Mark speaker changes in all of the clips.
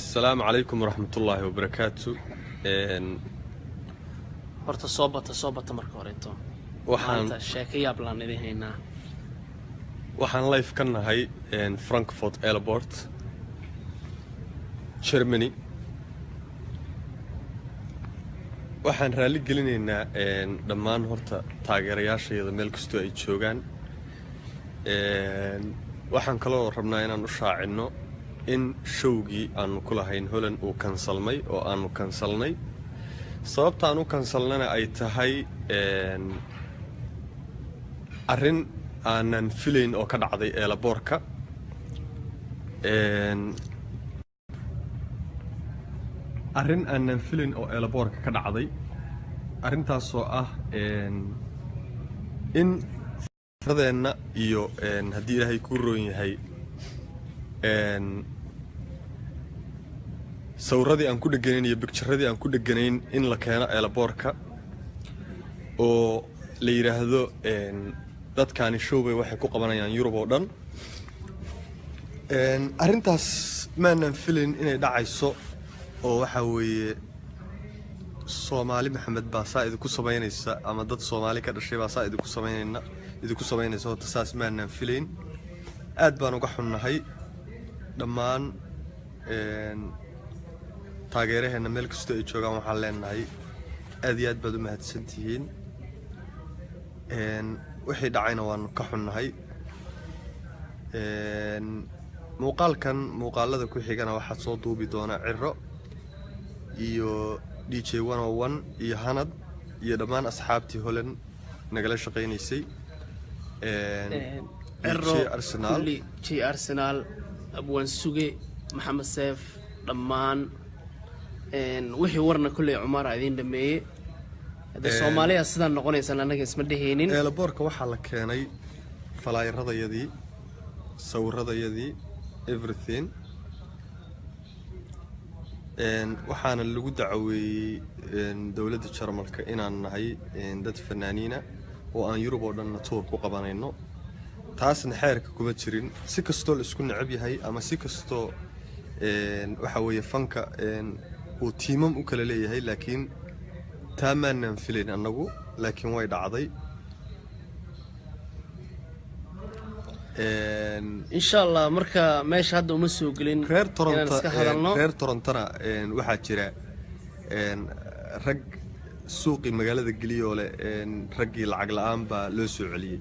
Speaker 1: السلام عليكم ورحمة الله وبركاته.
Speaker 2: horta soo bata marka horeeto maanta sheekaya plan idin haynaa
Speaker 1: waxaan live ka nahay Frankfurt Airport Germany. waxaan raali gelinaynaa dhammaan horta taageerayaashayada meel kastoo ay joogaan. waxaan kaloo rabnaa inaan u shaacino in showgii aanu ku lahayn Holland uu kansalmay oo aanu kansalnay. sababta aanu kansalnana ay tahay arrin aanan filayn oo ka dhacday eelaboorka. arrin aanan filayn oo eelaboorka ka dhacday, arrintaasoo ah in safaradeenna iyo haddii ilaahay kuu roon yahay sawirradii aan ku dheganayn iyo bigjaradii aan ku dheganayn in la keeno eelaboorka oo la yidhaahdo dadkaani showbay waxay ku qabanayaan Yurub oo dhan. arrintaas maanan filayn inay dhacayso oo waxa weeye Soomaali Maxamed baa saa idinku samaynaysa ama dad Soomaali ka dhashay baa saa idinku samaynaysa horta saas maanan filayn. aad baan uga xunnahay dhammaan taageeraheena meel kastoo ay joogaan. waxaan leenahay aad iyo aad baad u mahadsantihiin. wixii dhacayna waanu ka xunnahay. muuqaalada ku xigana waxaa soo duubi doona Ciro iyo DJ 101 iyo Hanad iyo dhammaan asxaabtii Holland nagala shaqaynaysay.
Speaker 2: Ciro Arsenal Abwan Suge Maxamed Seef dhammaan wixii warna kulay Umar idin dhameeyay. hada Soomaaliya sidaan noqonaysan anaga isma dheheenin.
Speaker 1: eelaboorka waxaa la keenay falaayaradayadii, sawirradayadii, everything. waxaana lagu dacaweeyey dawladda Jarmalka inaan nahay dad fanaaniina oo aan Yurub oo dhan tour ku qabanayno. taasna xeerka kuma jirin. si kastoo la isku necab yahay ama si kastoo waxa weeye fanka uu tiimam u kala leeyahay, laakiin taa maanan filayn annagu, laakiin way dhacday.
Speaker 2: insha Allah marka meesha hadda uma soo gelin
Speaker 1: reer Torontona waxaa jira rag suuqi magaalada geliyo leh raggii lacag la'aan baa loo soo celiyay.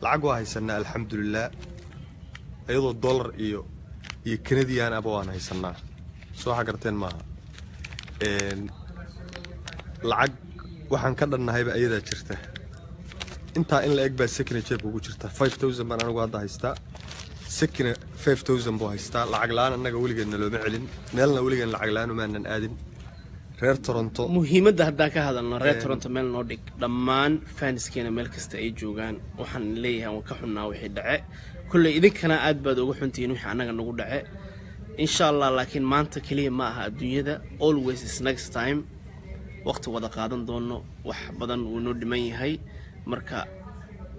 Speaker 1: lacag waa haysanaa alxamdulillah, iyadoo dollar iyo Canadian aba waan haysanaa. soo xagarteen maaha. lacag waxaan ka dhannahayba ayadaa jirta. intaa in la eg baa sekina jeebka ugu jirta. 5000 baan anigu hadda haystaa, sekina 5000 buu haystaa. lacag la'aan annaga weligeedna looma celin, meelna weligeedna lacag la'aan umaanan aadin. reer Toronto
Speaker 2: muhiimadda haddaa ka hadalno reer Toronto meel noo dhig dhammaan fanskeena meel kasta ay joogaan. waxaan leeyahay waan ka xunnaa wixii dhace. kulley idinkana aad baad uga xuntihiin wixii annaga nagu dhace insha Allah. laakiin maanta kaliya ma aha adduunyada, always is next time. waqti wada qaadan doono, wax badan uu noo dhiman yahay. marka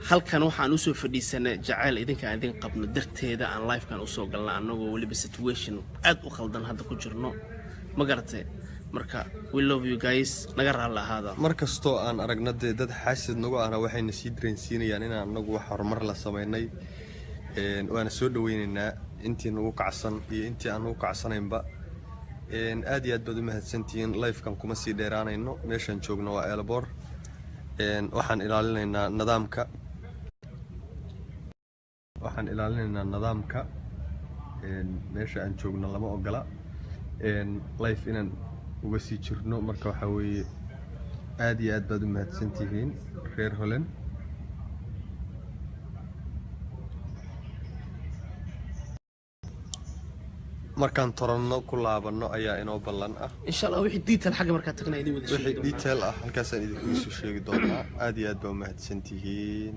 Speaker 2: halkan waxaan u soo fadhiisanay jacayl idin qabno darteeda aan live-kan u soo galnaa annagoo waliba situation aad u khaldan hadda ku jirno, ma garatay? marka we love you guys, naga raali ahaada.
Speaker 1: markastoo aan aragna dad xaasid nagu ahna waxayna sii dareensiinayaan inaan annagu wax horumar la samaynay. waana soo dhaweynaynaa intii nagu kacsan iyo intii aan nagu kacsanaynba. aad iyo aad baad u mahadsantihiin. live-kan kuma sii dheeraanayno, meeshaan joogno waa eelaboor. waxaan ilaalinaynaa nidaamka. meesha aan joogno lama ogola live inaan uga sii jirno. marka waxaa weeye aad iyo aad baad u mahadsantihiin reer Holland. markaan Toronto ku laabano ayaa inoo ballan ah
Speaker 2: insha Allah. wixii detail xagga markaa tagna idin wada sheegi doonaa.
Speaker 1: wixii detail ah halkaas aan idinku soo sheegi doonaa. aad iyo aad baa u mahadsantihiin.